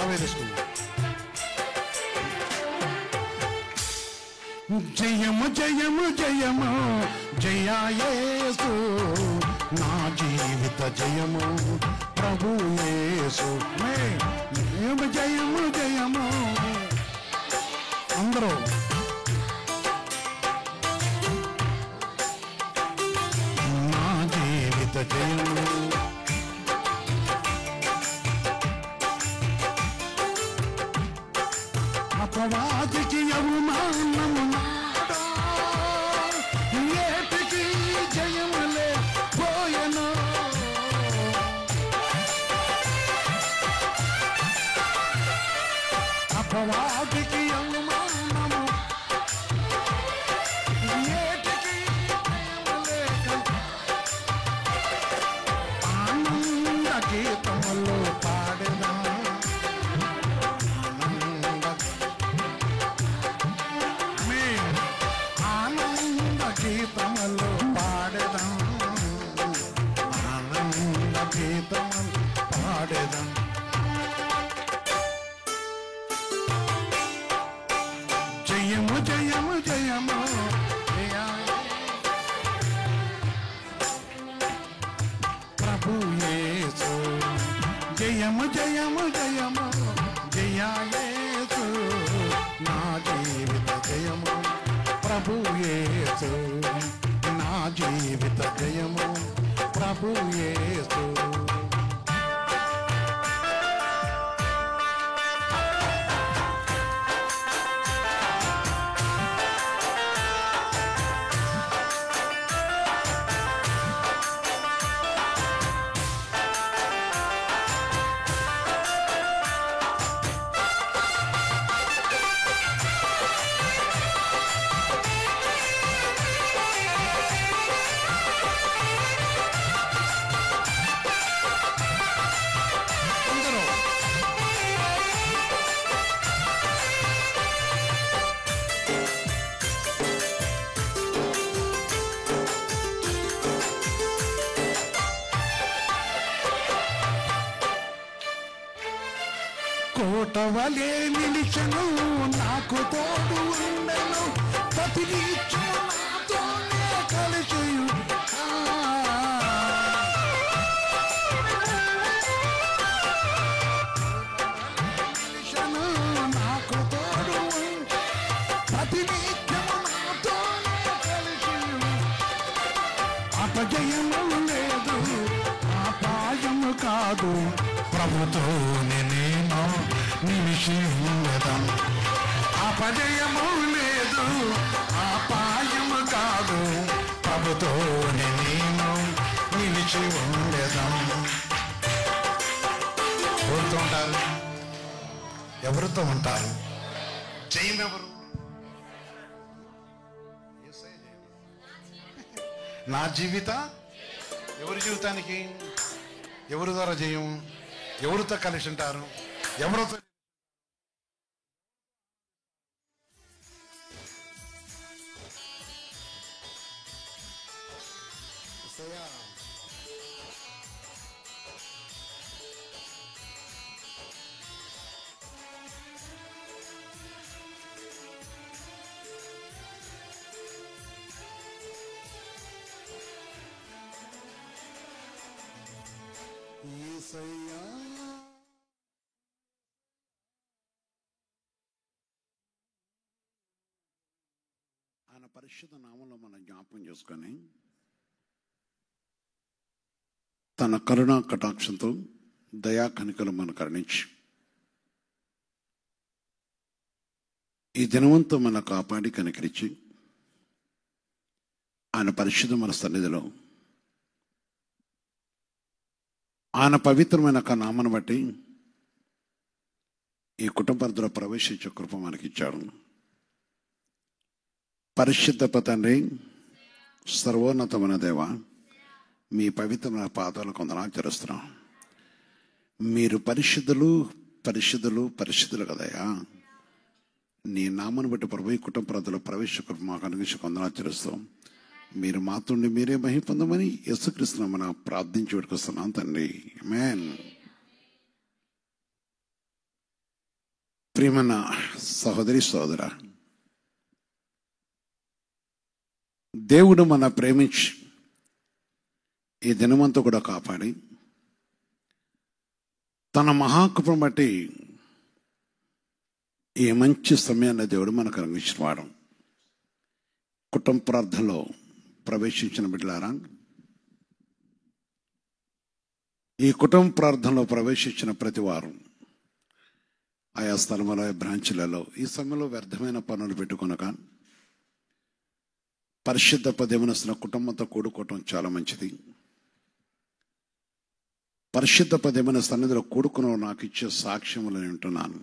వేసుకున్నాం. జయము జయము జయము జయ యేసు, నా జీవిత జయము ప్రభు యేసు. జయము జయము జయము అందరూ. నా జీవిత జయము అపవాదికి అవమానము ఏటికి జయములే పోయెను. అపవాదికి అవమానము ఏటికి జయములేక ఆనంద గీతములు పాడెదా. గీతములు పాడెదం, ఆనంద గీతములు పాడెదం. జయము జయము జయము జయ ప్రభు యేసు. జయము జయము జయము జయ యేసు, నా జీవిత జయము ప్రభు యేసు, నా జీవిత జయము ప్రభు యేసు. కోటవలే నిలిచెను, నాకు తోడు ఉండెను, ప్రతినిత్యం నాతోనే కలిసియు. నిలిచెను, నాకు తోడు ప్రతినిత్యము నాతోనే కలిసియు. అపజయము లేదు, అపాయము కాదు, ప్రభుతో నేను నిలిచి ఉండేదం. అపజయము లేదు, అపాయము కాదు, ప్రభుతో నేను నిలిచి ఉండేదం. ఎవరితో ఉంటారు? ఎవరితో ఉంటారు? జయం ఎవరు? నా జీవిత ఎవరి జీవితానికి? ఎవరి ద్వారా జయం? ఎవరితో కలిసి ఉంటారు? ఎవరితో? ఆయన పరిశుద్ధ నామంలో మనం జ్ఞాపకం చేసుకొని తన కరుణా కటాక్షంతో దయా కనికలు మనం కరుణించి ఈ దినవంతా మన కాపాడి కనికరించి ఆయన పరిశుద్ధ మన సన్నిధిలో ఆయన పవిత్రమైన నామను బట్టి ఈ కుటుంబంలో ప్రవేశించే కృప మనకిచ్చాడు. పరిశుద్ధ తండ్రి, సర్వోన్నతమైన దేవ, మీ పవిత్రమైన పాదాలకు వందనాలు చెల్లిస్తున్నాం. మీరు పరిశుద్ధులు పరిశుద్ధులు పరిశుద్ధులు కదయా. నీ నామను బట్టి ప్రభు ఈ కుటుంబ ప్రాంతంలో ప్రవేశ కృప మాకు అనుగ్రహించి వందనాలు చెల్లిస్తాం. మీరు మాతోండి మీరే మహిమ పొందమని యేసుక్రీస్తు నామమున ప్రార్థించి పెట్టుకొస్తున్నాం తండ్రి. ఆమేన్. ప్రియమైన సహోదరి సోదర, దేవుడు మన ప్రేమించి ఈ దినమంతా కూడా కాపాడి తన మహాకృపను బట్టి ఈ మంచి సమయాన్ని దేవుడు మనకు అనుగ్రహించినవాడు. కుటుంబ ప్రార్థనలో ప్రవేశించిన బిడ్డలారా, ఈ కుటుంబ ప్రార్థనలో ప్రవేశించిన ప్రతి వారం ఆయా స్థలముల బ్రాంచ్లలో ఈ సమయంలో వ్యర్థమైన పనులు పెట్టుకొనక పరిశుద్ధ పదేమనస్తున్న కుటుంబంతో కూడుకోవటం చాలా మంచిది. పరిశుద్ధ పదేమన సన్నిధిలో కూడుకున్న నాకు ఇచ్చే సాక్ష్యములను వింటున్నాను.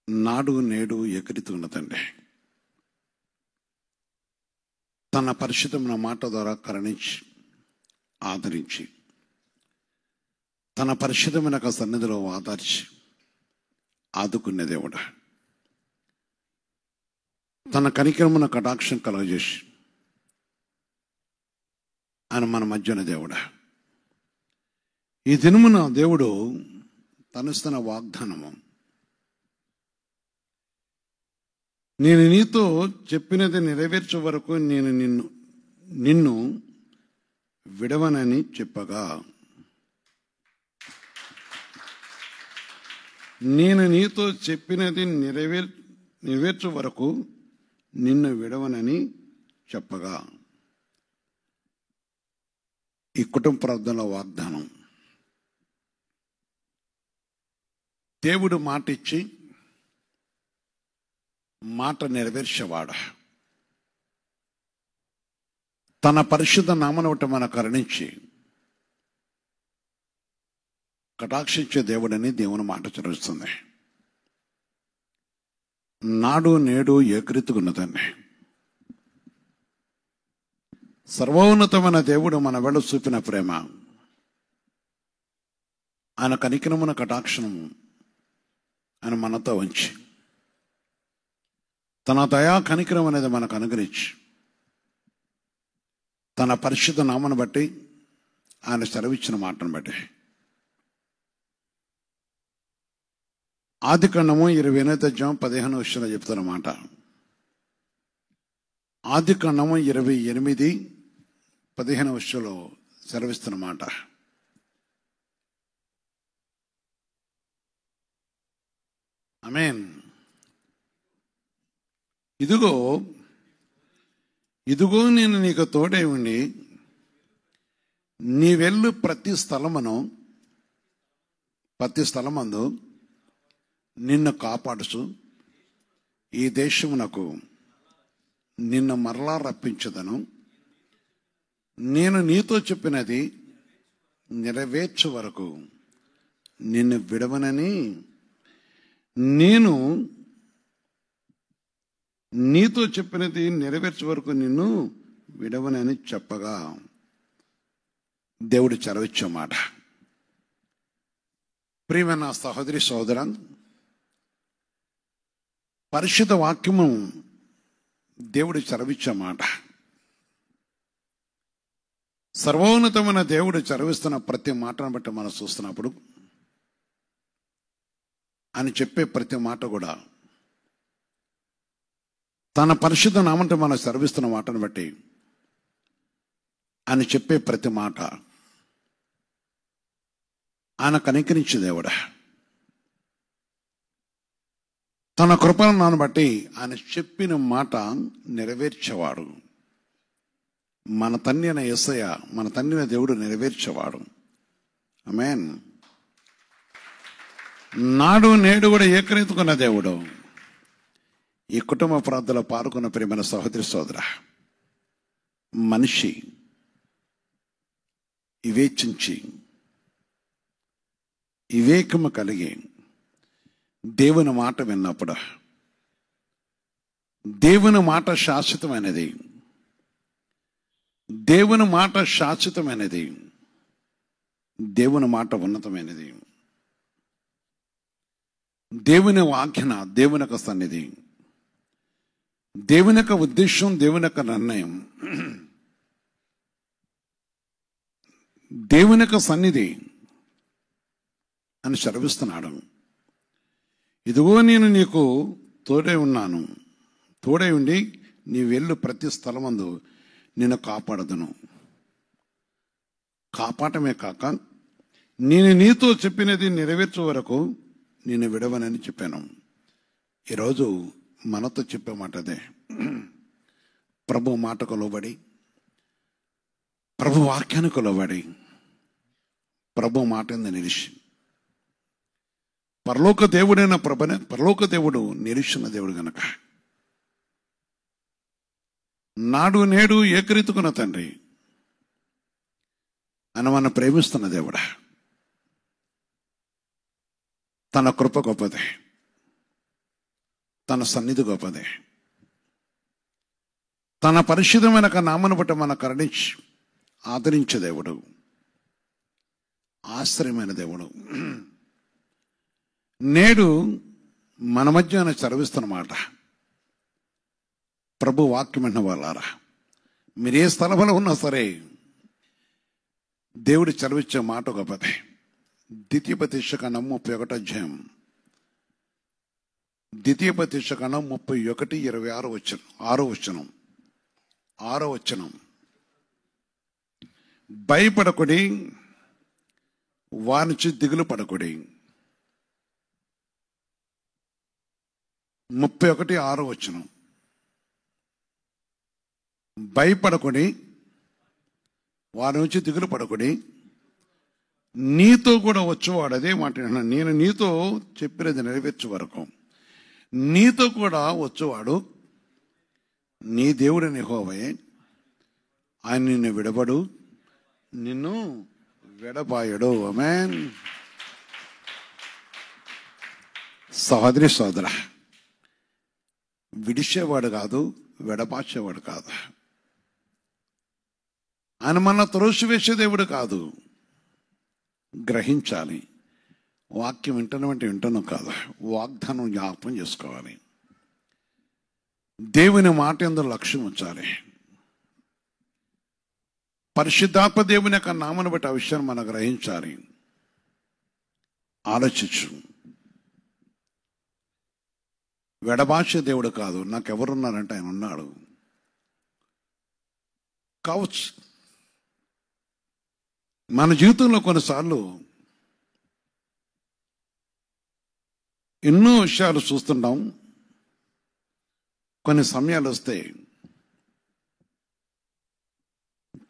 నాడు నేడు ఎగిరితున్నదండి. తన పరిశుద్ధమైన మాట ద్వారా కరుణించి ఆదరించి తన పరిశుద్ధమైన సన్నిధిలో ఆదర్చి ఆదుకునే దేవుడు, తన కనికరమున కటాక్షం కలుగజేసి ఆయన మన మధ్యన దేవుడు. ఈ దినమున దేవుడు తనిస్తున్న వాగ్దానము, నేను నీతో చెప్పినది నెరవేర్చే వరకు నేను నిన్ను విడవనని చెప్పగా, నేను నీతో చెప్పినది నెరవేర్చే వరకు నిన్ను విడవనని చెప్పగా. ఈ కుటుంబ ప్రార్థనలో వాగ్దానం, దేవుడు మాట ఇచ్చి మాట నెరవేర్చేవాడు. తన పరిశుద్ధ నామను ఒకటి మన కరుణించి కటాక్షించే దేవుడని దేవుని మాట చదువుతుంది. నాడు నేడు ఏకరీతిగున్నదండి. సర్వోన్నతమైన దేవుడు మన వెళ్ళు చూపిన ప్రేమ, ఆయన కనికరమున కటాక్షణము ఆయన మనతో ఉంచి తన దయా కనికరం అనేది మనకు అనుగ్రహించి తన పరిశుద్ధ నామను బట్టి ఆయన సెలవిచ్చిన మాటను బట్టి ఆదికాండము 28:15 చెప్తున్నమాట. ఆదికాండము 28:15 సెలవిస్తున్నమాట. ఆమేన్. ఇదిగో నేను నీకు తోడై ఉండి నీ వెళ్ళు ప్రతి స్థలమందు నిన్ను కాపాడుచు ఈ దేశమునకు నిన్ను మరలా రప్పించదను. నేను నీతో చెప్పినది నెరవేర్చే వరకు నిన్ను విడవనని, నేను నీతో చెప్పినది నెరవేర్చే వరకు నిన్ను విడవనని చెప్పగా దేవుడు చరవిచ్చే మాట. ప్రియమైన సహోదరి సహోదర, పరిశుద్ధ వాక్యము దేవుడు చరవిచ్చే మాట. సర్వోన్నతమైన దేవుడు చరవిస్తున్న ప్రతి మాటను బట్టి మనం చూస్తున్నప్పుడు అని చెప్పే ప్రతి మాట కూడా తన పరిశుద్ధ నామంటే మనం సర్విస్తున్న మాటను బట్టి ఆయన చెప్పే ప్రతి మాట ఆయన కనికరించే దేవుడా. తన కృపను నాను బట్టి ఆయన చెప్పిన మాట నెరవేర్చేవాడు. మన తండ్రి అయిన యేసయ్య, మన తండ్రి అయిన దేవుడు నెరవేర్చేవాడు. ఆమేన్. నాడు నేడు కూడా ఏకరీతికున్న దేవుడు. ఈ కుటుంబ ప్రార్థనలో పాల్గొన్న ప్రియమైన సహోదరి సోదర, మనిషి వివేచించి వివేకము కలిగి దేవుని మాట విన్నప్పుడు, దేవుని మాట శాశ్వతమైనది, దేవుని మాట శాశ్వతమైనది, దేవుని మాట ఉన్నతమైనది, దేవుని వాక్యన, దేవుని యొక్క సన్నిధి, దేవుని యొక్క ఉద్దేశం, దేవుని యొక్క నిర్ణయం, దేవుని యొక్క సన్నిధి అని సెలవిస్తున్నాడు. ఇదిగో నేను నీకు తోడై ఉన్నాను, తోడై ఉండి నీ వెళ్ళు ప్రతి స్థలమందు నిన్ను కాపాడదును. కాపాడమే కాక నేను నీతో చెప్పినది నెరవేర్చే వరకు నేను విడవనని చెప్పాను. ఈరోజు మనతో చెప్పే మాట అదే. ప్రభు మాటకు లోబడి, ప్రభు వాక్యానికి లోబడి, ప్రభు మాట మీద నిలిచి, పరలోక దేవుడైన పరలోక దేవుడు నిరీక్షణ దేవుడు గనక నాడు నేడు ఏకరీతుకున్న తండ్రి అని మనం ప్రేమిస్తున్న దేవుడా, తన కృప గొప్పదే, తన సన్నిధి గొప్పదే, తన పరిశుద్ధమైన నామను బట్టి మన కరుణించి ఆదరించే దేవుడు, ఆశ్రయమైన దేవుడు. నేడు మన మధ్య ఆయన చదివిస్తున్నమాట. ప్రభు వాక్యం అన్న వాళ్ళారా, మీరు ఏ స్థలంలో ఉన్నా సరే దేవుడు చదివించే మాట గొప్పదే. ద్వితీయోపదేశకాండం 31వ అధ్యాయం, ద్వితీయోపదేశకాండం 31:26 6వ వచనం. భయపడకుడి, వారించి దిగులు పడకుడి. 31:6 వచనం. భయపడకుడి, వారి నుంచి దిగులు పడకుడి, నీతో కూడా వచ్చేవాడు. అదే మాట, నేను నీతో చెప్పినది నెరవేర్చే వరకు నీతో కూడా వచ్చేవాడు నీ దేవుడని యెహోవాయే. ఆయన నిన్ను విడబడు, నిన్ను విడబాయడు. ఆమేన్. సహోదరి సోదర, విడిచేవాడు కాదు, విడబాచేవాడు కాదు. ఆయన మన త్రోసివేసే దేవుడు కాదు. గ్రహించాలి. వాక్యం వింటున్నాం కాదు, వాగ్దానం జ్ఞాపకం చేసుకోవాలి. దేవుని మాట యందు లక్ష్యం ఉంచాలి. పరిశుద్ధాత్మ దేవుని యొక్క నామను బట్టి ఆ విషయాన్ని మనం గ్రహించాలి. ఆలోచించు. విడబాచే దేవుడు కాదు. నాకెవరున్నారంటే ఆయన ఉన్నాడు. కావచ్చు మన జీవితంలో కొన్నిసార్లు ఎన్నో విషయాలు చూస్తుంటాం. కొన్ని సమయాలు వస్తే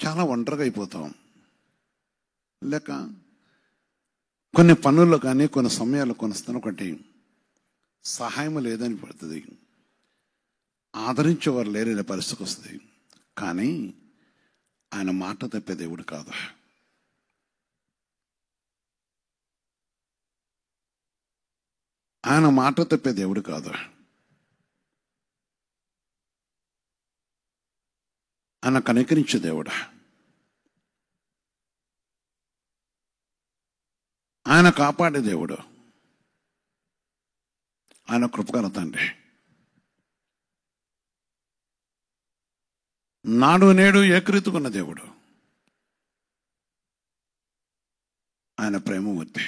చాలా ఒంటరిగా అయిపోతాం. లేక కొన్ని పనుల్లో కానీ కొన్ని సమయాలు కొనొకటి సహాయం లేదని పడుతుంది, ఆదరించేవారు లేరనే పరిస్థితికి వస్తుంది. కానీ ఆయన మాట తప్పే దేవుడు కాదు. ఆయన మాట తప్పే దేవుడు కాదు. ఆయన కనికరించే దేవుడు. ఆయన కాపాడే దేవుడు. ఆయన కృపగల తండ్రి. నాడు నేడు ఏకరీతుకున్న దేవుడు. ఆయన ప్రేమమూర్తి.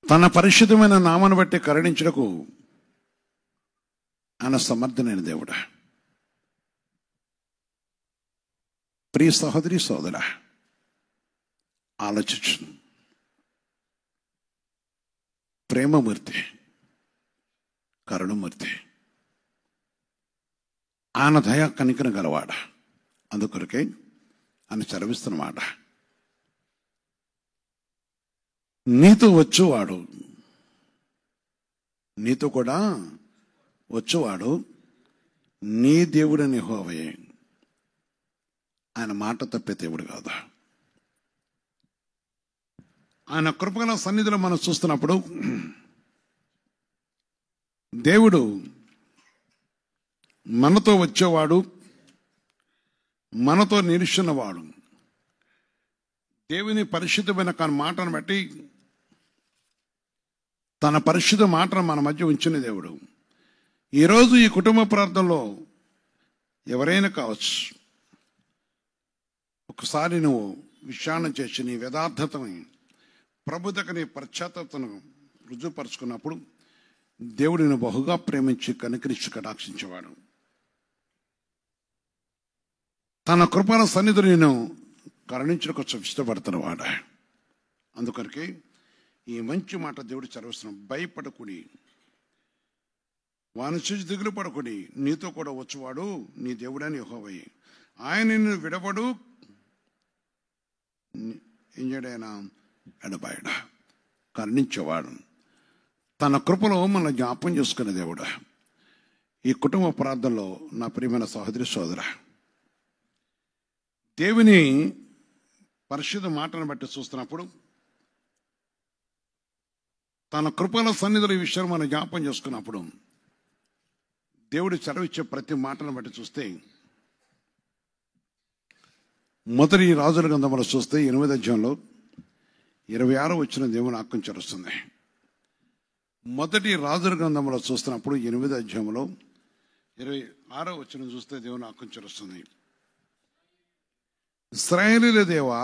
తన పరిశుద్ధమైన నామను బట్టి కరుణించుటకు ఆయన సమర్థనైన దేవుడు. ప్రియ సహోదరి సోదర, ఆలోచించు. ప్రేమమూర్తి, కరుణమూర్తి. ఆయన దయ కనికరం గలవాడ. అందుకొరకే ఆయన చదివిస్తున్నమాట. నీతో వచ్చేవాడు, నీతో కూడా వచ్చేవాడు నీ దేవుడని యెహోవాయే. ఆయన మాట తప్పే దేవుడు కాదు. ఆయన కృపగల సన్నిధిలో మనం చూస్తున్నప్పుడు దేవుడు మనతో వచ్చేవాడు, మనతో నిలుచున్నవాడు. దేవుని పరిశుద్ధమైన మాటను బట్టి తన పరిశుద్ధ మాటను మన మధ్య ఉంచిన దేవుడు. ఈరోజు ఈ కుటుంబ ప్రార్థనలో ఎవరైనా కావచ్చు, ఒకసారి నువ్వు విచారణ చేసి నీ యథార్థతని ప్రభు దగ్గర నీ పశ్చాత్తాపతను రుజువుపరుచుకున్నప్పుడు దేవుడిని బహుగా ప్రేమించి కనికరించి కటాక్షించేవాడు. తన కృపణ సన్నిధి నేను కరుణించడం కొంచెం ఇష్టపడుతున్నవాడు. అందుకొరకే ఈ మంచి మాట దేవుడు చదివిస్తున్నాం. భయపడకుడి, వాని చూసి దిగులు పడకుడి, నీతో కూడా వచ్చేవాడు నీ దేవుడని యెహోవాయే. ఆయన నిన్ను విడవడు, ఏం చేయడైనా ఎడబాయడ, కరుణించేవాడు. తన కృపలో మన జ్ఞాపం చేసుకునే దేవుడు. ఈ కుటుంబ ప్రార్థనలో నా ప్రియమైన సహోదరి సోదర, దేవుని పరిశుద్ధ మాటను బట్టి చూస్తున్నప్పుడు తన కృపల సన్నిధిలో ఈ విషయాన్ని మనం జ్ఞాపం చేసుకున్నప్పుడు దేవుడు చదివిచ్చే ప్రతి మాటను బట్టి చూస్తే మొదటి రాజుల గ్రంథంలో చూస్తే 8వ అధ్యాయంలో 26వ వచనం దేవుని వాక్యం చరుస్తుంది. మొదటి రాజుల గ్రంథంలో చూస్తున్నప్పుడు 8వ అధ్యాయంలో 26వ వచనం చూస్తే దేవుని వాక్యం చరుస్తుంది. ఇశ్రాయేలీయుల దేవా,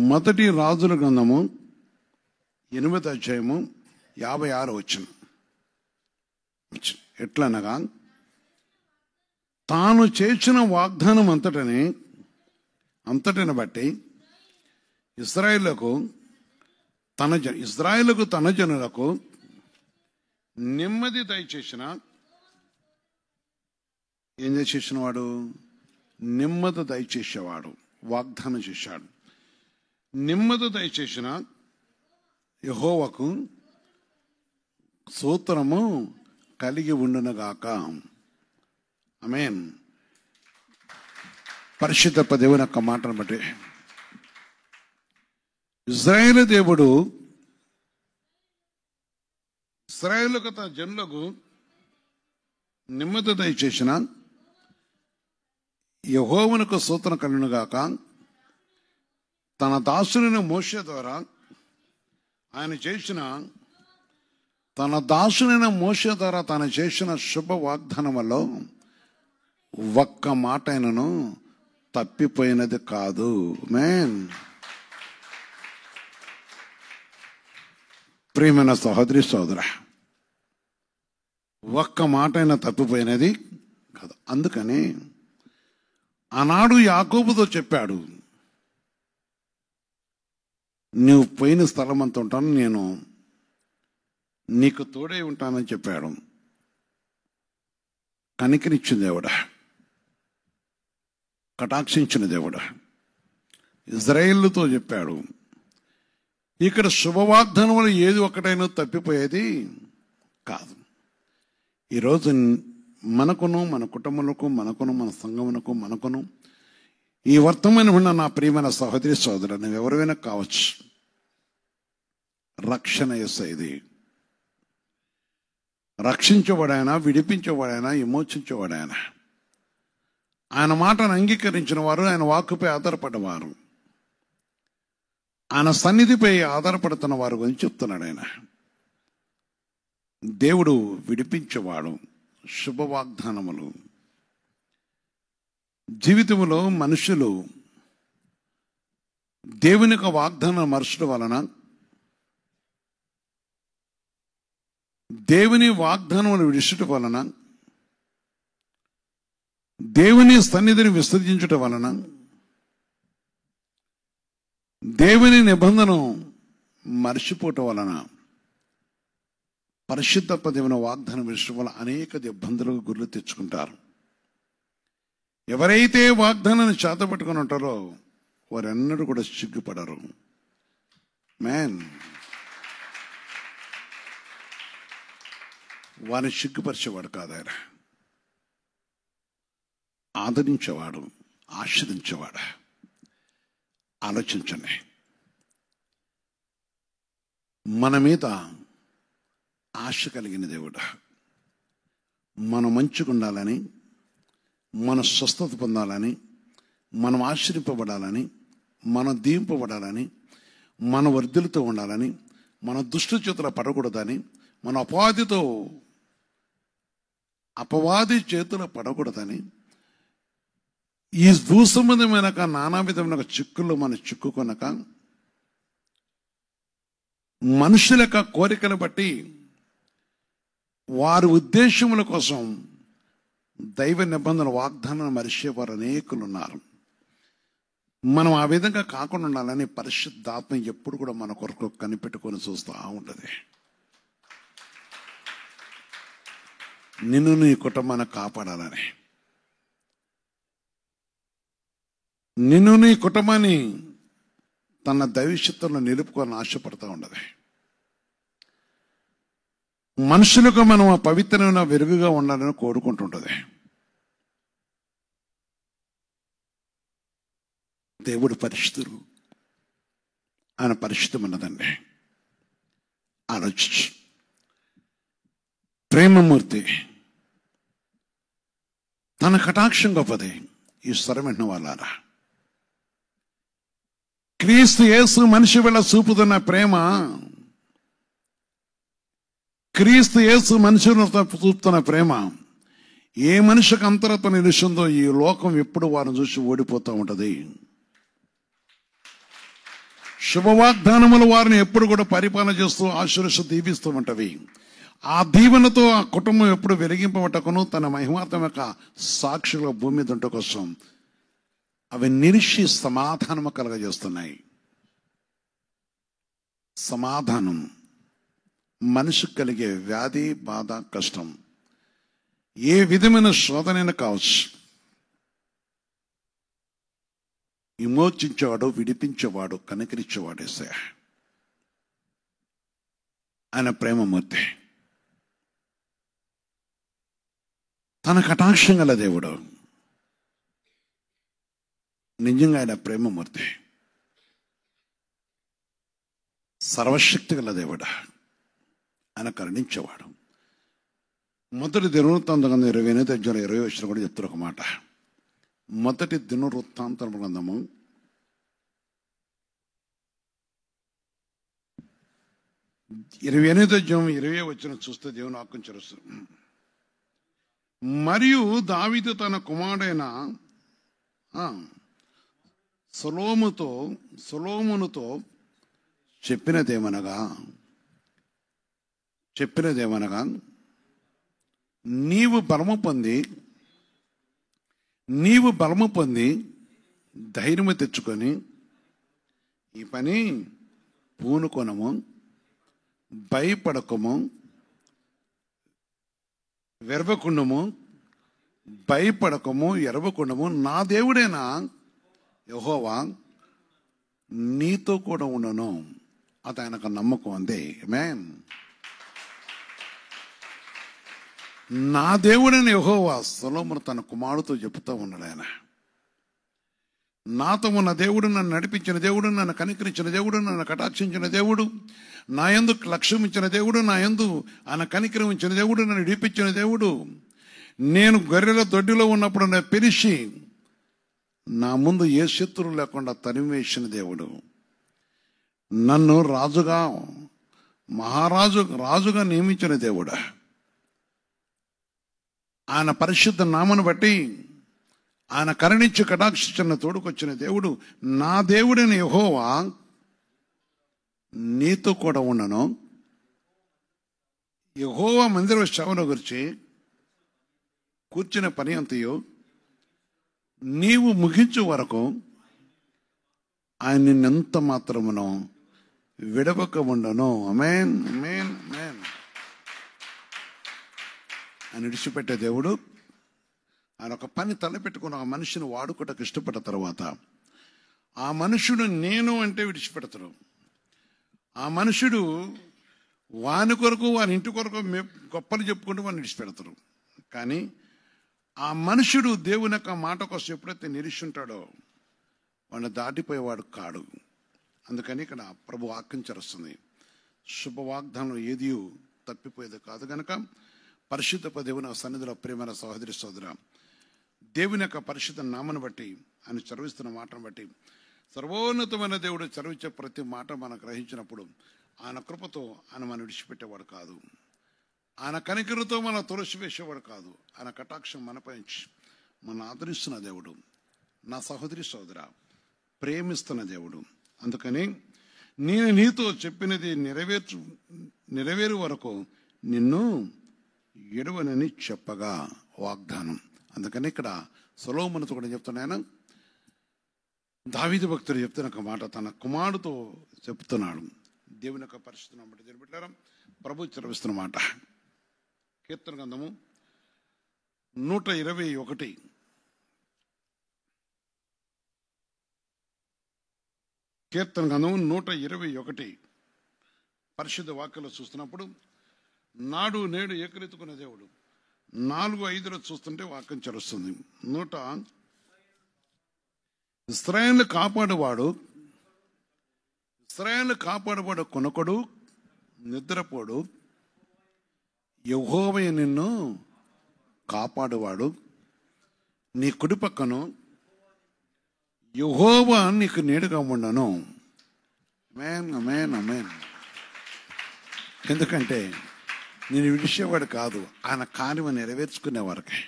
మొదటి రాజుల గ్రంథము 8వ అధ్యాయము 56వ వచనం ఎట్లనగా, తాను చేసిన వాగ్దానం అంతటిని బట్టి ఇశ్రాయేలుకు తన జనులకు నెమ్మది దయచేసిన, ఏం చేసేసిన వాడు? నెమ్మది దయచేసేవాడు. వాగ్దానం చేశాడు. నెమ్మది దయచేసిన యెహోవాకు స్తోత్రము కలిగి ఉండునుగాక. ఆమేన్. పరిశుద్ధ దేవుని యొక్క మాటను బట్టి ఇశ్రాయేలు దేవుడు ఇశ్రాయేలుకు తన జనులకు నెమ్మది దయచేసిన యెహోవాకు స్తోత్రం కలుగునుగాక. తన దాసుని మోషే ద్వారా ఆయన చేసిన శుభ వాగ్దానములో ఒక్క మాట ఆయనను తప్పిపోయినది కాదు. ఆమేన్. ప్రియమైన సహోదరి సోదర, ఒక్క మాట అయినా తప్పిపోయినది కాదు. అందుకని ఆనాడు యాకోబుతో చెప్పాడు, నువ్వు పోయిన స్థలం అంతా ఉంటాను, నేను నీకు తోడై ఉంటానని చెప్పాడు. కనికరించిన దేవుడా, కటాక్షించిన దేవుడా. ఇశ్రాయేలుతో చెప్పాడు. ఇక్కడ శుభవాగ్దానములు ఏది ఒక్కటైనా తప్పిపోయేది కాదు. ఈరోజు మనకును, మన కుటుంబములకు, మనకును, మన సంఘమునకు, మనకును ఈ వర్తమానం ఉన్న నా ప్రియమైన సహోదరి సోదరు, నువ్వు ఎవరైనా కావచ్చు, రక్షణ యేసయ్యది. రక్షించబడాయన, విడిపించబడాయన, విమోచించబడాయన. ఆయన మాటను అంగీకరించిన వారు, ఆయన వాక్కుపై ఆధారపడ్డవారు, ఆయన సన్నిధిపై ఆధారపడుతున్న వారు గురించి చెప్తున్నాడు. ఆయన దేవుడు విడిపించేవాడు. శుభవాగ్దానములు. జీవితంలో మనుషులు దేవుని యొక్క వాగ్దానం మరచడం వలన, దేవుని వాగ్దానములు విడిచటం వలన, దేవుని సన్నిధిని విసర్జించటం వలన, దేవుని నిబంధన మర్చిపోవటం వలన, పరిశుద్ధ దేవుని వాగ్దానం విషయం వల్ల అనేక ఇబ్బందులకు గుర్లు తెచ్చుకుంటారు. ఎవరైతే వాగ్దానాన్ని చేతపట్టుకుని ఉంటారో వారెన్నడూ కూడా సిగ్గుపడరు. మ్యాన్, వారిని సిగ్గుపరిచేవాడు కాదు ఆయన. ఆదరించేవాడు, ఆశ్రయించేవాడు. ఆలోచించండి. మన మీద ఆశ కలిగిన దేవుడు. మనం మంచిగా ఉండాలని, మన స్వస్థత పొందాలని, మనం ఆశ్రయింపబడాలని, మనం దీవింపబడాలని, మన వర్ధులతో ఉండాలని, మన దుష్ట చేతుల పడకూడదని, మన అపాధితో అపవాది చేతులు పడకూడదని, ఈ భూసంబంధమైన నానా విధమైన చిక్కుల్లో మనం చిక్కుకొనక, మనుషుల యొక్క కోరికను బట్టి వారి ఉద్దేశముల కోసం దైవ నిబంధన వాగ్దానాన్ని మరిచేవారు అనేకులు ఉన్నారు. మనం ఆ విధంగా కాకుండా ఉండాలని పరిశుద్ధాత్మ ఎప్పుడు కూడా మన కొరకు కనిపెట్టుకొని చూస్తూ ఉంటుంది. నిన్ను నీ కుటుంబాన్ని కాపాడాలని, నిన్ను నీ కుటుంబాన్ని తన దైవశక్తులను నిలుపుకొని ఆశపడుతూ ఉండదు. మనుషులకు మనం పవిత్రమైన వెలుగుగా ఉండాలని కోరుకుంటుంటుంది. దేవుడు పరిశుద్ధుడు, ఆయన పరిశుద్ధమైనదండి. ఆలోచించు. ప్రేమమూర్తి, తన కటాక్షం గొప్పది. ఈ స్వరం విన్న వాళ్ళారా, క్రీస్తు యేసు మనిషి వల్ల చూపుతున్న ప్రేమ, క్రీస్తు యేసు మనుషులను చూపుతున్న ప్రేమ ఏ మనిషికి అంతరత నిలుస్తుందో ఈ లోకం ఎప్పుడు వారిని చూసి ఓడిపోతూ ఉంటది. శుభవాగ్దానములు వారిని ఎప్పుడు కూడా పరిపాలన చేస్తూ ఆశీర్వదిస్తూ దీవిస్తూ ఉంటవి. ఆ దీవెనతో ఆ కుటుంబం ఎప్పుడు వెలిగింపబట్టకును తన మహిమాత్మ యొక్క సాక్షుల భూమి మీద ఉంట కోసం అవి నిలిచి సమాధానము కలగజేస్తున్నాయి. సమాధానం మనిషికి కలిగే వ్యాధి, బాధ, కష్టం, ఏ విధమైన శోధనైనా కావచ్చు, విమోచించేవాడు, విడిపించేవాడు, కనికరించేవాడు యేసయ్య. ఆయన ప్రేమమూర్తి, తన కటాక్షం గల దేవుడు. నిజంగా ఆయన ప్రేమమూర్తి, సర్వశక్తి గల దేవుడు, ఆయన కరుణించేవాడు. మొదటి దినవృత్తాంతం 28:20 కూడా చెప్తారు ఒక మాట. మొదటి దినవృత్తాంతం గ్రంథము 28:20 చూస్తే దేవుని వాక్యం చరుస్తుంది. మరియు దావీదు తన కుమారుడైన సొలొమోనుతో చెప్పినదేమనగా నీవు బలము పొంది ధైర్యము తెచ్చుకొని ఈ పని పూనుకొనము, భయపడకము, వెరవకుండము, భయపడకము, ఎరవకుండము. నా దేవుడైన యెహోవా నీతో కూడా ఉండను. అది ఆయనకు నమ్మకం అంతే. ఆమేన్. నా దేవుడైన యెహోవా సొలొమోను తన కుమారుడితో చెబుతూ ఉన్నాడు. ఆయన నాతో ఉన్న దేవుడు, నన్ను నడిపించిన దేవుడు, నన్ను కనికరించిన దేవుడు, నన్ను కటాక్షించిన దేవుడు, నా యందు లక్ష్యం ఇచ్చిన దేవుడు, నా యందు ఆయన కనికరం ఇచ్చిన దేవుడు, నన్ను విడిపించిన దేవుడు, నేను గొర్రెల దొడ్డిలో ఉన్నప్పుడు నన్ను పిలిచి నా ముందు ఏ శత్రువు లేకుండా తరిమివేసిన దేవుడు, నన్ను రాజుగా నియమించిన దేవుడు, ఆయన పరిశుద్ధ నామను బట్టి ఆయన కరుణించి కటాక్షించిన తోడుకొచ్చిన దేవుడు, నా దేవుడైన యెహోవా నీతో కూడా ఉండను. యెహోవా మందిర శవన గురించి కూర్చున్న పని అంతయు నీవు ముగించే వరకు ఆయన నిన్నెంత మాత్రమును విడవక ఉండను. ఆమేన్, ఆమేన్, ఆమేన్. ఆయన విడిచిపెట్టే దేవుడు. ఆయన ఒక పని తలపెట్టుకుని ఆ మనిషిని వాడుకోవటానికి ఇష్టపడ్డ తర్వాత ఆ మనుషుడు నేను అంటే విడిచిపెడతారు. ఆ మనుషుడు వాని కొరకు, వాని ఇంటి కొరకు గొప్పలు చెప్పుకుంటూ వాడిని విడిచిపెడతారు. కానీ ఆ మనుషుడు దేవుని యొక్క మాట కోసం ఎప్పుడైతే నిరీక్షింటాడో వాడిని దాటిపోయేవాడు కాడు. అందుకని ఇక్కడ ప్రభు వాక్యం చరుస్తుంది. శుభవాగ్దానం ఏది తప్పిపోయేది కాదు కనుక పరిశుద్ధ దేవుని సన్నిధిలో ప్రేమైన సహోదరి సోదర, దేవుని యొక్క పరిశుద్ధ నామను బట్టి, ఆయన చదివిస్తున్న మాటను బట్టి, సర్వోన్నతమైన దేవుడు చదివించే ప్రతి మాట మనం గ్రహించినప్పుడు ఆయన కృపతో ఆయన మనం విడిచిపెట్టేవాడు కాదు. ఆయన కనికరుతో మన తులసివేసేవాడు కాదు. ఆయన కటాక్షం మనపై మన ఆదరిస్తున్న దేవుడు. నా సహోదరి సోదర, ప్రేమిస్తున్న దేవుడు. అందుకని నేను నీతో చెప్పినది నెరవేరు వరకు నిన్ను ఎడవనని చెప్పగా వాగ్దానం. అందుకని ఇక్కడ సొలొమోనుతో కూడా చెప్తున్నాను. దావీదు భక్తుడు చెప్తున్న ఒక మాట తన కుమారుడితో చెప్తున్నాడు. దేవుని యొక్క పరిశుద్ధ బట్టి జరిపెట్టారా ప్రభు చదివిస్తున్న మాట. కీర్తన గ్రంథము 121. కీర్తన గ్రంథము 121 పరిశుద్ధ వాక్యలో చూస్తున్నప్పుడు నాడు నేడు ఏకరీతుకున్న దేవుడు. 4:5 చూస్తుంటే వాక్యం చరుస్తుంది. ఇశ్రాయేలును కాపాడువాడు కొనకొడు, నిద్రపోడు. యెహోవా నిన్ను కాపాడువాడు. నీ కుడి పక్కను యెహోవా నీకు నీడగా ఉండను. ఆమేన్, ఆమేన్, ఆమేన్. ఎందుకంటే నేను విడిచేవాడు కాదు, ఆయన కార్యం నెరవేర్చుకునే వరకే.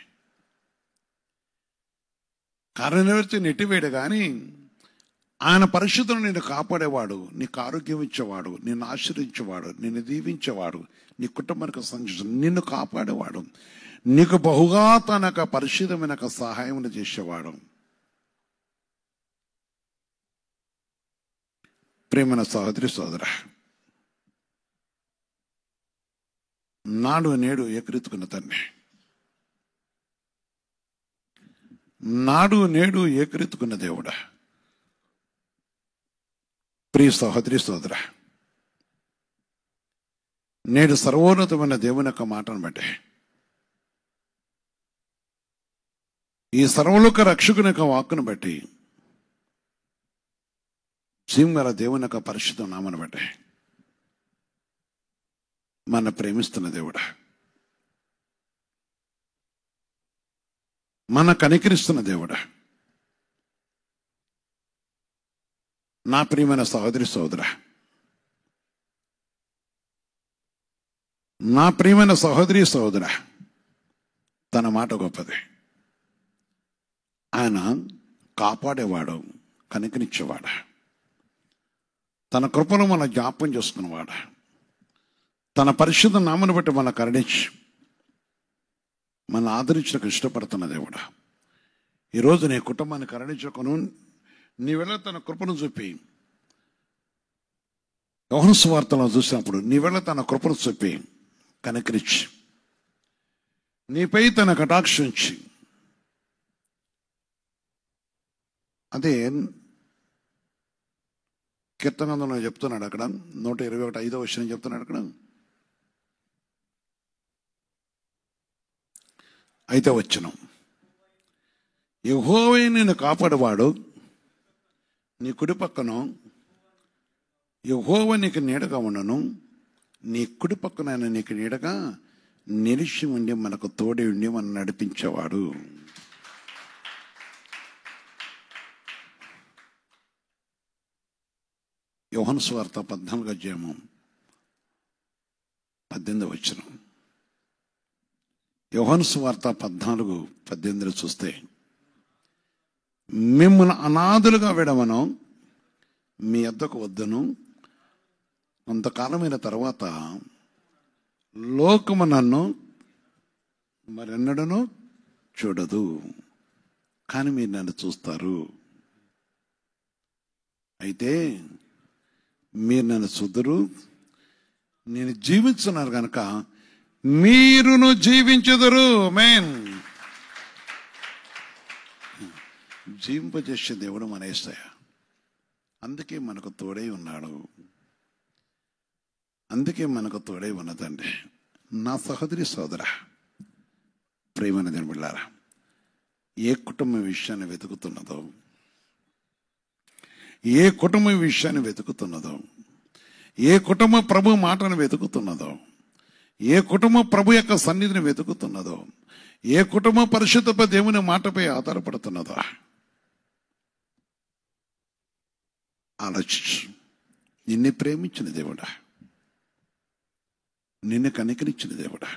కార్యం నెరవేర్చి నెట్టివేయడు కానీ ఆయన పరిశుద్ధులను నిన్ను కాపాడేవాడు, నీకు ఆరోగ్యం ఇచ్చేవాడు, నిన్ను ఆశ్రయించేవాడు, నిన్ను దీవించేవాడు, నీ కుటుంబానికి సంరక్షణ, నిన్ను కాపాడేవాడు, నీకు బహుగా తన పరిశుద్ధమైన సహాయం చేసేవాడు. ప్రేమన సహోదరి సోదర, నాడు నేడు ఏకరీతుకున్న తండ్రి, నాడు నేడు ఏకరీతుకున్న దేవుడా. ప్రియ సహోదరి సోదర, నేడు సర్వోన్నతమైన దేవుని యొక్క మాటను బట్టి, ఈ సర్వలోక రక్షకుని యొక్క వాక్కును బట్టి, జీవగల దేవుని యొక్క పరిశుద్ధ నామను బట్టి మన ప్రేమిస్తున్న దేవుడా, మన కనికరిస్తున్న దేవుడా, నా ప్రియమైన సహోదరి సోదర, నా ప్రియమైన సహోదరి సోదర, తన మాట గొప్పది. ఆయన కాపాడేవాడు, కనికరించేవాడు, తన కృపను మన జ్ఞాపం చేసుకున్నవాడు, తన పరిశుద్ధ నామను బట్టి మన కరుణించి మన ఆదరించడానికి ఇష్టపడుతున్న దేవుడు. ఈరోజు నీ కుటుంబాన్ని కరుణించుకొను. నీ వెళ్ళ తన కృపను చూపి, యోహాను సువార్తలో చూసినప్పుడు నీ వెళ్ళ తన కృపను చూపి కనికరించి, నీపై తన కటాక్షించి, అదే కీర్తనంలో చెప్తున్నాడు. అక్కడ 121 వచనం చెప్తున్నాడు. అక్కడ 5వ వచనం, యెహోవా నిన్ను కాపాడువాడు, నీ కుడి పక్కను యెహోవా నీకు నీడగా ఉండను. నీ కుడి పక్కన నీకు నీడగా నిలిచి ఉండి మనకు తోడి ఉండి మనం నడిపించేవాడు. యోహాను సువార్త 14:18 వచనం. యోహాను సువార్త 14:18 చూస్తే, మిమ్మల్ని అనాథులుగా విడవను, మీ వద్దకు వద్దను, కొంతకాలమైన తర్వాత లోకము నన్ను మరెన్నడను చూడదు, కానీ మీరు నన్ను చూస్తారు. అయితే మీరు నన్ను చూద్దరు, నేను జీవించున్నారు కనుక మీరును జీవించుదురు. ఆమేన్. జీవింపజేసే దేవుడు మన యేసయ్య. అందుకే మనకు తోడై ఉన్నాడు, అందుకే మనకు తోడై ఉన్నదండి. నా సహోదరి సోదర, ప్రేమైన దేవుని బిడ్డలారా, ఏ కుటుంబం విషయాన్ని వెతుకుతున్నదో, ఏ కుటుంబం విషయాన్ని వెతుకుతున్నదో, ఏ కుటుంబ ప్రభు మాటను వెతుకుతున్నదో, ఏ కుటుంబ ప్రభు యొక్క సన్నిధిని వెతుకుతున్నదో, ఏ కుటుంబ పరిశుద్ధ దేవుని మాటపై ఆధారపడుతున్నదో ఆలోచించు. నిన్ను ప్రేమించిన దేవుడా, నిన్ను కనికరించిన దేవుడా,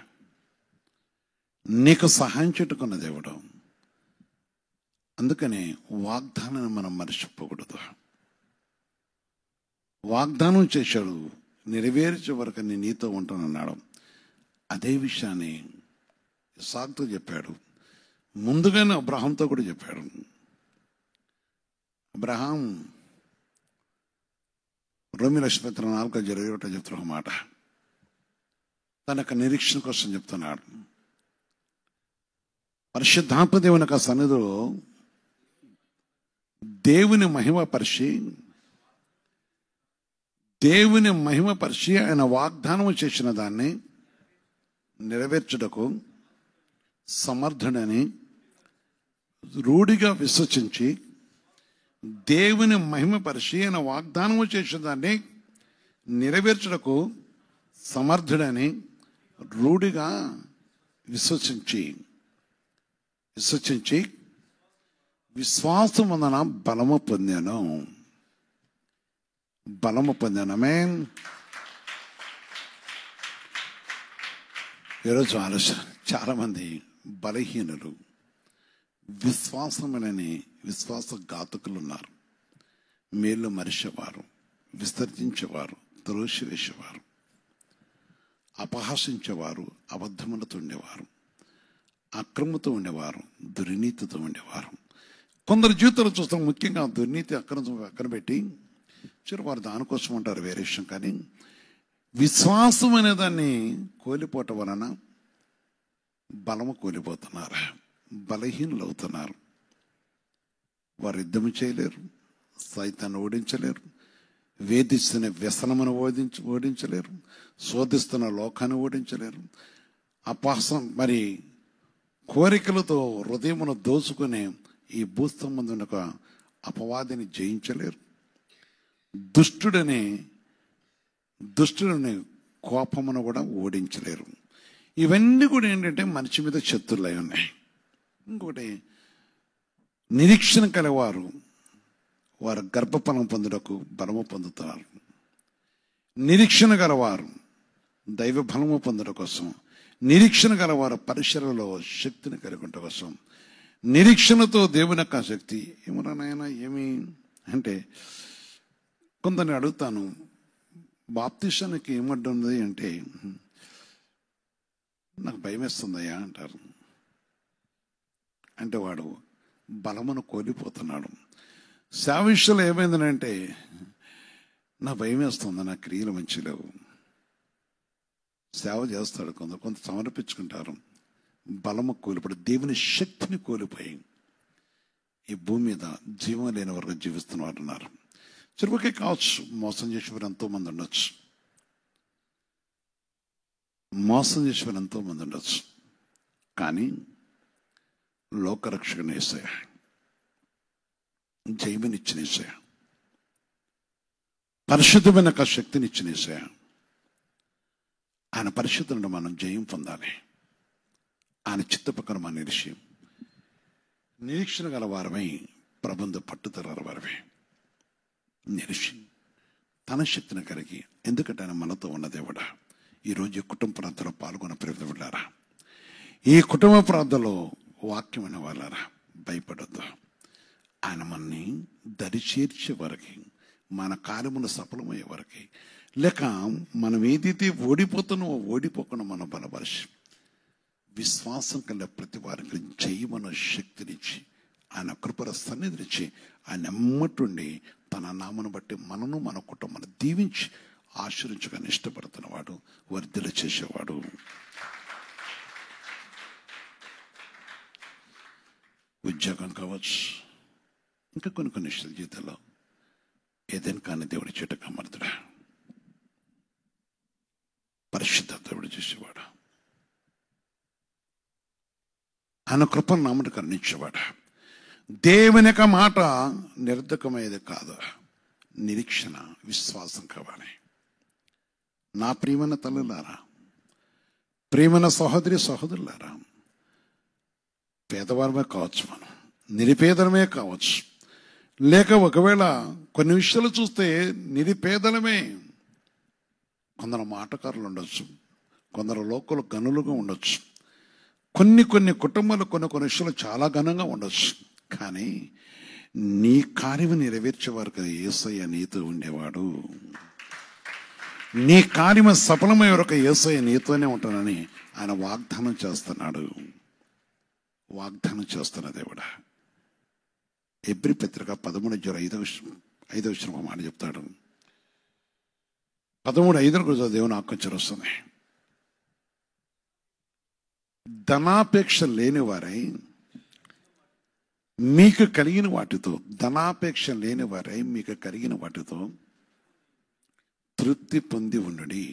నీకు సహాయం చెట్టుకున్న దేవుడు. అందుకని వాగ్దానాన్ని మనం మర్చిపోకూడదు. వాగ్దానం చేశాడు, నెరవేర్చే వరకు నేను నీతో ఉంటానన్నాడు. అదే విషయాన్ని ఇస్సాకుతో చెప్పాడు, ముందుగానే అబ్రహాంతో కూడా చెప్పాడు. అబ్రహాం రోమీయుల పత్రిక 4:21 చెప్తున్న ఒక మాట, తన యొక్క నిరీక్షణ కోసం చెప్తున్నాడు. పరిశుద్ధాత్మ దేవుని యొక్క సన్నిధిలో దేవుని మహిమపరిచి ఆయన వాగ్దానం చేసిన దాన్ని నెరవేర్చుటకు సమర్థుడని రూఢిగా విశ్వసించి, దేవుని మహిమపరిచి ఆయన వాగ్దానం చేసిన దాన్ని నెరవేర్చుటకు సమర్థుడని రూఢిగా విశ్వసించి విశ్వాసం వలన బలము పొందాను. ఆమేన్. ఈరోజు ఆలోచన, చాలా మంది బలహీనులు, విశ్వాసఘాతకులు ఉన్నారు. మేలు మరిచేవారు, విసర్జించేవారు, త్రోసివేసేవారు, అపహాసించేవారు, అబద్ధములతో ఉండేవారు, అక్రమతో ఉండేవారు, దుర్నీతితో ఉండేవారు. కొందరు జీవితాలు చూస్తాం, ముఖ్యంగా దుర్నీతి అక్రమం పక్కన పెట్టి వారు దానికోసం ఉంటారు, వేరే విషయం. కానీ విశ్వాసం అనే దాన్ని కోల్పోవటం వలన బలము కోల్పోతున్నారు, బలహీనులు అవుతున్నారు. వారు యుద్ధం చేయలేరు, సైతాన్ని ఓడించలేరు, వేధిస్తున్న వ్యసనమును ఓడించలేరు, శోధిస్తున్న లోకాన్ని ఓడించలేరు, మరి కోరికలతో హృదయమును దోచుకునే ఈ భూస్తంభం ఒక అపవాదిని జయించలేరు. దుష్టుడని కోపమును కూడా ఓడించలేరు. ఇవన్నీ కూడా ఏంటంటే మనిషి మీద శత్రులై ఉన్నాయి. ఇంకొకటి, నిరీక్షణ కలవారు వారు గర్భఫలం పొందుటకు బలము పొందుతున్నారు. నిరీక్షణ గలవారు దైవ బలము పొందుట కోసం, నిరీక్షణ గలవారు పరిసరలో శక్తిని కలిగి కోసం, నిరీక్షణతో దేవుని యొక్క శక్తి. ఏమన్నా నాయనా ఏమి అంటే, కొందరిని అడుగుతాను, బాప్తిసానికి ఏమడ్డుంది అంటే, నాకు భయం వేస్తుందయ్యా అంటారు. అంటే వాడు బలమును కోల్పోతున్నాడు. సేవ విషయంలో ఏమైందనంటే, నా భయం వేస్తుంది, నా క్రియలు మంచి లేవు. సేవ చేస్తాడు, కొంత సమర్పించుకుంటారు, బలము కోల్పోయి దేవుని శక్తిని కోల్పోయి ఈ భూమి మీద జీవం లేని వరకు జీవిస్తున్న వారు ఉన్నారు. చిరుపకే కావచ్చు, మోసం చేసేవారు ఎంతో మంది ఉండొచ్చు, కానీ లోకరక్షకుని యేసయ్య, జయమునిచ్చిన యేసయ్య, పరిశుద్ధమైన శక్తినిచ్చిన యేసయ్య, ఆయన పరిశుద్ధులను మనం జయం పొందాలి. ఆయన చిత్త ప్రకారం మన నిరీక్షణ గల వారమై ప్రబంధ పట్టుదల వారమే నిరీక్ష తన శక్తిని కలిగి, ఎందుకంటే ఆయన మనతో ఉన్న దేవుడా. ఈరోజు కుటుంబ ప్రార్థనలో పాల్గొన్న ప్రేమిలారా, ఈ కుటుంబ ప్రార్థనలో వాక్యం అనే వాళ్ళారా, భయపడద్దు. ఆయన మనని దరి చేర్చే వరకు, మన కార్యములు సఫలమయ్యే వరకు, లేక మనం ఏదైతే ఓడిపోకుండా మనం బలపరిచి, విశ్వాసం కలిగిన ప్రతి వారికి జయమన శక్తినిచ్చి, ఆయన కృపల సన్నిధినిచ్చి, ఆయన ఎమ్మటుండి తన నామను బట్టి మనను మన కుటుంబాన్ని దీవించి ఆశీర్వించగానే ఇష్టపడుతున్నవాడు, వర్ధల చేసేవాడు. ఉద్యోగం కావచ్చు, ఇంకా కొన్ని ఇష్టాల జీవితంలో ఏదైనా కానీ దేవుడి చేట కమర్దుడా, పరిశుద్ధ దేవుడు చేసేవాడు, ఆయన కృపను నామను కరుణించేవాడు. దేవుని యొక్క మాట నిర్ధకమయ్యేది కాదు, నిరీక్షణ విశ్వాసం కావాలి. నా ప్రియమైన తల్లులారా, ప్రియమైన సహోదరులారా, పేదవారమే కావచ్చు, మనం నిరుపేదలమే కావచ్చు, లేక ఒకవేళ కొన్ని విషయాలు చూస్తే నిరుపేదలమే. కొందరు మాటకారులు ఉండొచ్చు, కొందరు లోకలు గనులుగా ఉండొచ్చు, కొన్ని కొన్ని కుటుంబాలు కొన్ని కొన్ని విషయాలు చాలా ఘనంగా ఉండొచ్చు, కానీ నీ కార్యం నెరవేర్చే వరకు యేసయ్య నీతో ఉండేవాడు. నీ కార్యము సఫలమయ్యే వరకు యేసయ్య నీతోనే ఉంటానని ఆయన వాగ్దానం చేస్తున్నాడు. వాగ్దానం చేస్తున్న దేవుడా. ఎబ్రీ పత్రిక 13:5 ఒక మాట చెప్తాడు. 13:5 దేవుని ఆజ్ఞ వస్తుంది. ధనాపేక్ష లేని వారై మీకు కలిగిన వాటితో, ధనాపేక్ష లేని వారై మీకు కలిగిన వాటితో తృప్తి పొంది ఉండుడి.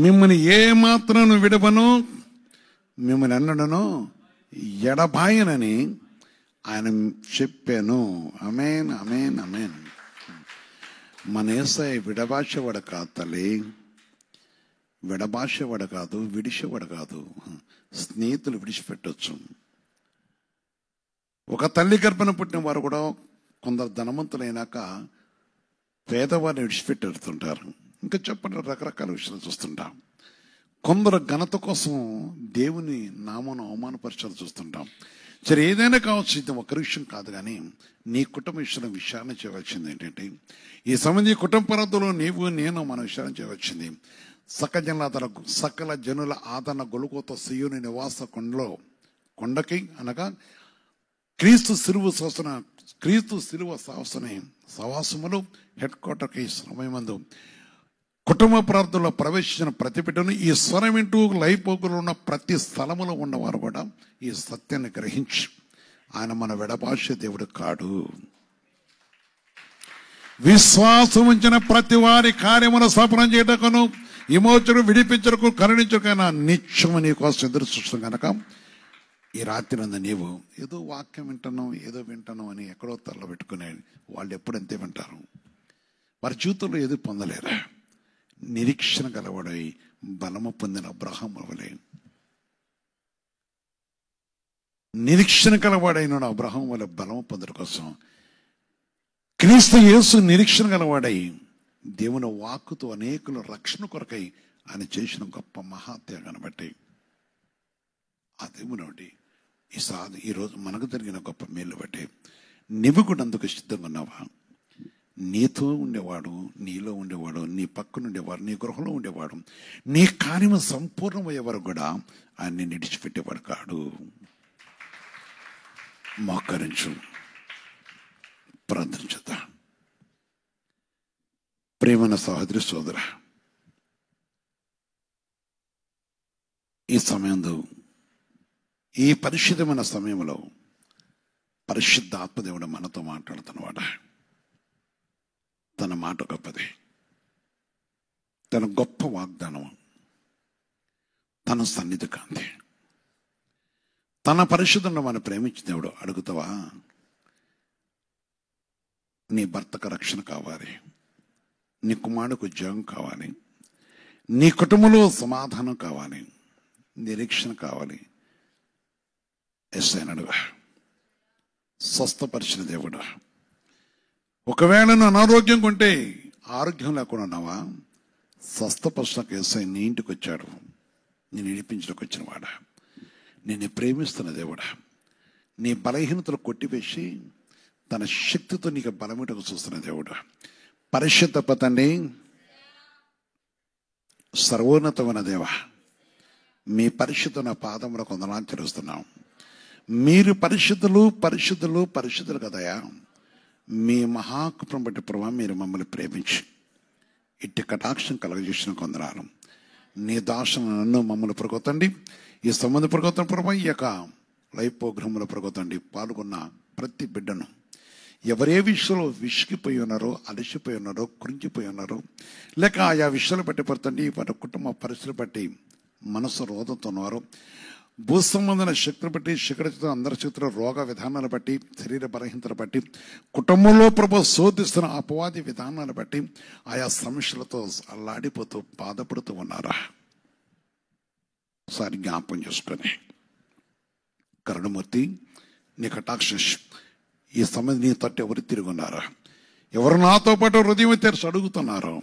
మిమ్మల్ని ఏమాత్రం విడవను, మిమ్మల్ని అన్నడను ఎడబాయనని ఆయన చెప్పాను. అమేన్, అమేన్, అమేన్. మన యేసయ్య విడబాషవాడు కాదు తల్లి, విడబాషవాడు కాదు, విడిచేవాడు కాదు. స్నేహితులు విడిచిపెట్టవచ్చు. ఒక తల్లి గర్భన పుట్టిన వారు కూడా కొందరు ధనవంతులైనాక పేదవారిని విడిచిపెట్టి వెళ్తుంటారు. ఇంకా చెప్పండి, రకరకాల విషయాలు చూస్తుంటాం. కొందరు ఘనత కోసం దేవుని నామను అవమానపరచాలు చూస్తుంటాం. సరే, ఏదైనా కావచ్చు, ఇది ఒక విషయం కాదు. కానీ నీ కుటుంబ విషయంలో విచారణ చేయవలసింది ఏంటంటే, ఈ సంబంధి కుటుంబ పరదలో నీవు నేను మన విచారణ చేయవలసింది. సకల జనుల ఆదరణ గొలుకోతో సియోను నివాస కొండకి అనగా క్రీస్తు శిలువ సవాసములు హెడ్ క్వార్టర్కి సమయమందు కుటుంబ ప్రార్థనలో ప్రవేశించిన ప్రతి బిడ్డను ఈ స్వరం వింటూ లైపోగులు ఉన్న ప్రతి స్థలములో ఉన్నవారు కూడా ఈ సత్యాన్ని గ్రహించి, ఆయన మన విడబాష దేవుడు కాడు. విశ్వాసం ఉంచిన ప్రతి వారి కార్యమును సఫలం చేయటకును, విమోచను విడిపించరకు, కరుణించకైనా నిత్యము నీ కోసం ఎదురు చూస్తాం. కనుక ఈ రాత్రి నందు నీవు ఏదో వాక్యం వింటాను అని ఎక్కడో తల్ల పెట్టుకునే వాళ్ళు ఎప్పుడంతే వింటారు. వారి జీవితంలో ఏదో పొందలేరా? నిరీక్షణ గలవాడై బలము పొందిన అబ్రహాము వలె, నిరీక్షణ గలవాడైన అబ్రహాము వలె బలము పొందడం కోసం క్రీస్తు యేసు నిరీక్షణ గలవాడై దేవుని వాక్కుతో అనేకుల రక్షణ కొరకై ఆయన చేసిన గొప్ప మహాత్యాగాన్ని బట్టి ఆ దేవుని బట్టి ఈరోజు మనకు జరిగిన గొప్ప మేలు బట్టి నీవు కూడా అందుకు సిద్ధంగా ఉన్నావా? నీతో ఉండేవాడు, నీలో ఉండేవాడు, నీ పక్కన ఉండేవాడు, నీ గృహంలో ఉండేవాడు, నీ కార్యము సంపూర్ణమయ్యే వరకు కూడా ఆయన్ని నిడిచిపెట్టేవాడు కాడు. మోకరించు, ప్రార్థన చేద్దాం. ప్రేమన సహోదరి సోదర, ఈ సమయంలో, ఈ పరిశుద్ధమైన సమయంలో పరిశుద్ధ ఆత్మదేవుడు మనతో మాట్లాడుతున్నవాడ. తన మాట గొప్పది, తన గొప్ప వాగ్దానం, తన సన్నిధి కాంతి, తన పరిశుద్ధంలో మనం ప్రేమించిన దేవుడు. అడుగుతావా? నీ భర్తకు రక్షణ కావాలి, నీ కుమారుడికి ఉద్యోగం కావాలి, నీ కుటుంబంలో సమాధానం కావాలి, నిరీక్షణ కావాలి. ఎస్ఐనడుగా స్వస్థపరిచిన దేవుడు. ఒకవేళ నువ్వు అనారోగ్యంగా ఉంటే, ఆరోగ్యం లేకుండా ఉన్నావా? స్వస్థపరచడానికి ఎస్ఐ నీ ఇంటికి వచ్చాడు, నేను నడిపించడానికి వచ్చిన వాడా. నేను ప్రేమిస్తున్న దేవుడా. నీ బలహీనతలు కొట్టివేసి తన శక్తితో నీకు బలమిటకు చూస్తున్న దేవుడు. పరిశుద్ధ తండ్రి, సర్వోన్నతమైన దేవ, మీ పరిశుద్ధమైన పాదముల కొందనాలు తెలుస్తున్నాం. మీరు పరిశుద్ధులు కదయా. మీ మహాకృపను బట్టి ప్రభావం మీరు మమ్మల్ని ప్రేమించి ఇట్టి కటాక్షం కలగజేసిన కొందనాలు. నీ దాసును నన్ను మమ్మల్ని ప్రగొతండి. ఈ సంబంధ ప్రగొతన ప్రభావం ఈ యొక్క లైవ్ ప్రోగ్రాంలో ప్రగొతండి. పాల్గొన్న ప్రతి బిడ్డను ఎవరే విషయంలో విసిగిపోయి ఉన్నారో, అలసిపోయి ఉన్నారో, కృంగిపోయి ఉన్నారో, లేక ఆయా విషయాలు బట్టి పడుతుంది వారి కుటుంబ పరిస్థితులు బట్టి మనసు రోధంతో ఉన్నారు, భూ సంబంధమైన శక్తులు బట్టి, శిఖరచిత అందరి చేతుల రోగ విధానాలు బట్టి, శరీర బలహీనతలు బట్టి, కుటుంబంలో ప్రభు శోధిస్తున్న అపవాది విధానాలు బట్టి ఆయా సమస్యలతో అల్లాడిపోతూ బాధపడుతూ ఉన్నారా? ఒకసారి జ్ఞాపకం చేసుకొని, కరుణమూర్తి నీ కటాక్ష ఈ సమయం నీ తట్టు ఎవరు తిరిగి ఉన్నారా? ఎవరు నాతో పాటు హృదయం తెరిచి అడుగుతున్నారో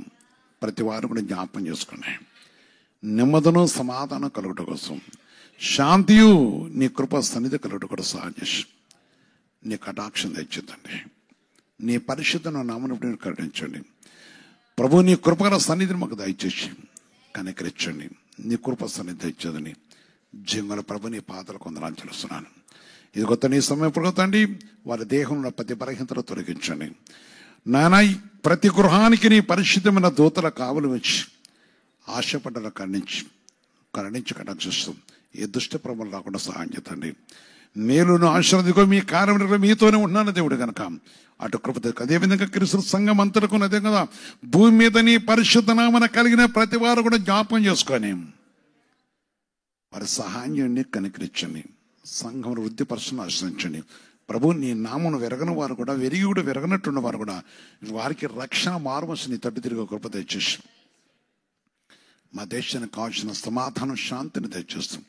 ప్రతి వారు కూడా జ్ఞాపకం చేసుకుని నెమ్మదిను సమాధానం కలుగుట కోసం శాంతియు నీ కృప సన్నిధి కలుగుట కూడా సహాయం చేసి నీ కటాక్షం తెచ్చిందండి. నీ పరిశుద్ధను నామమును కరుణించండి ప్రభు. నీ కృపగల సన్నిధిని మాకు దయచేసి కనికరించండి. నీ కృప సన్నిధి దయచేదని జీవన ప్రభు నీ పాతలు కొందరాలు చేస్తున్నాను. ఇది కొత్త నీ సమయం పొగతండి. వారి దేహంలో ప్రతి బలహీనతలు తొలగించండి నాయన. ప్రతి గృహానికి నీ పరిశుద్ధమైన దూతల కావలు వచ్చి ఆశపడ్డల కరుణించి కటాక్షిస్తూ ఏ దుష్ట ప్రభలు రాకుండా సహాయం చేతండి. మేలును ఆశీర్వదిగో మీ కార్యములు మీతోనే ఉన్నాను దేవుడు కనుక అటు కృప. అదేవిధంగా క్రీస్తు సంఘం అంతటకు అదే కదా భూమి మీద నీ పరిశుద్ధ నామన కలిగిన ప్రతి వారు కూడా జ్ఞాపకం చేసుకొని వారి సహాయం చేయండి, కనికరించండి. సంఘం వృద్ధిపరచని ఆశ్రయించండి ప్రభు. నీ నామను విరగని వారు కూడా విరిగి కూడా విరగనట్టున్న వారు కూడా వారికి రక్షణ మారుమసి నీ తట్టు తిరిగి కృప తెచ్చేసి మా దేశానికి కావాల్సిన సమాధానం శాంతిని తెచ్చేస్తాం.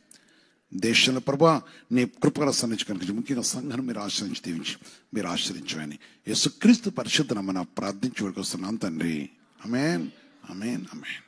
దేశంలో ప్రభా నీ కృపగల సన్నిధి కనుక ముఖ్యంగా సంఘాన్ని మీరు ఆశ్రయించి దీవించి మీరు ఆశ్రయించమని యేసుక్రీస్తు పరిశుద్ధ నామమున ప్రార్థించి వస్తున్నాం తండ్రి. ఆమేన్, ఆమేన్, ఆమేన్.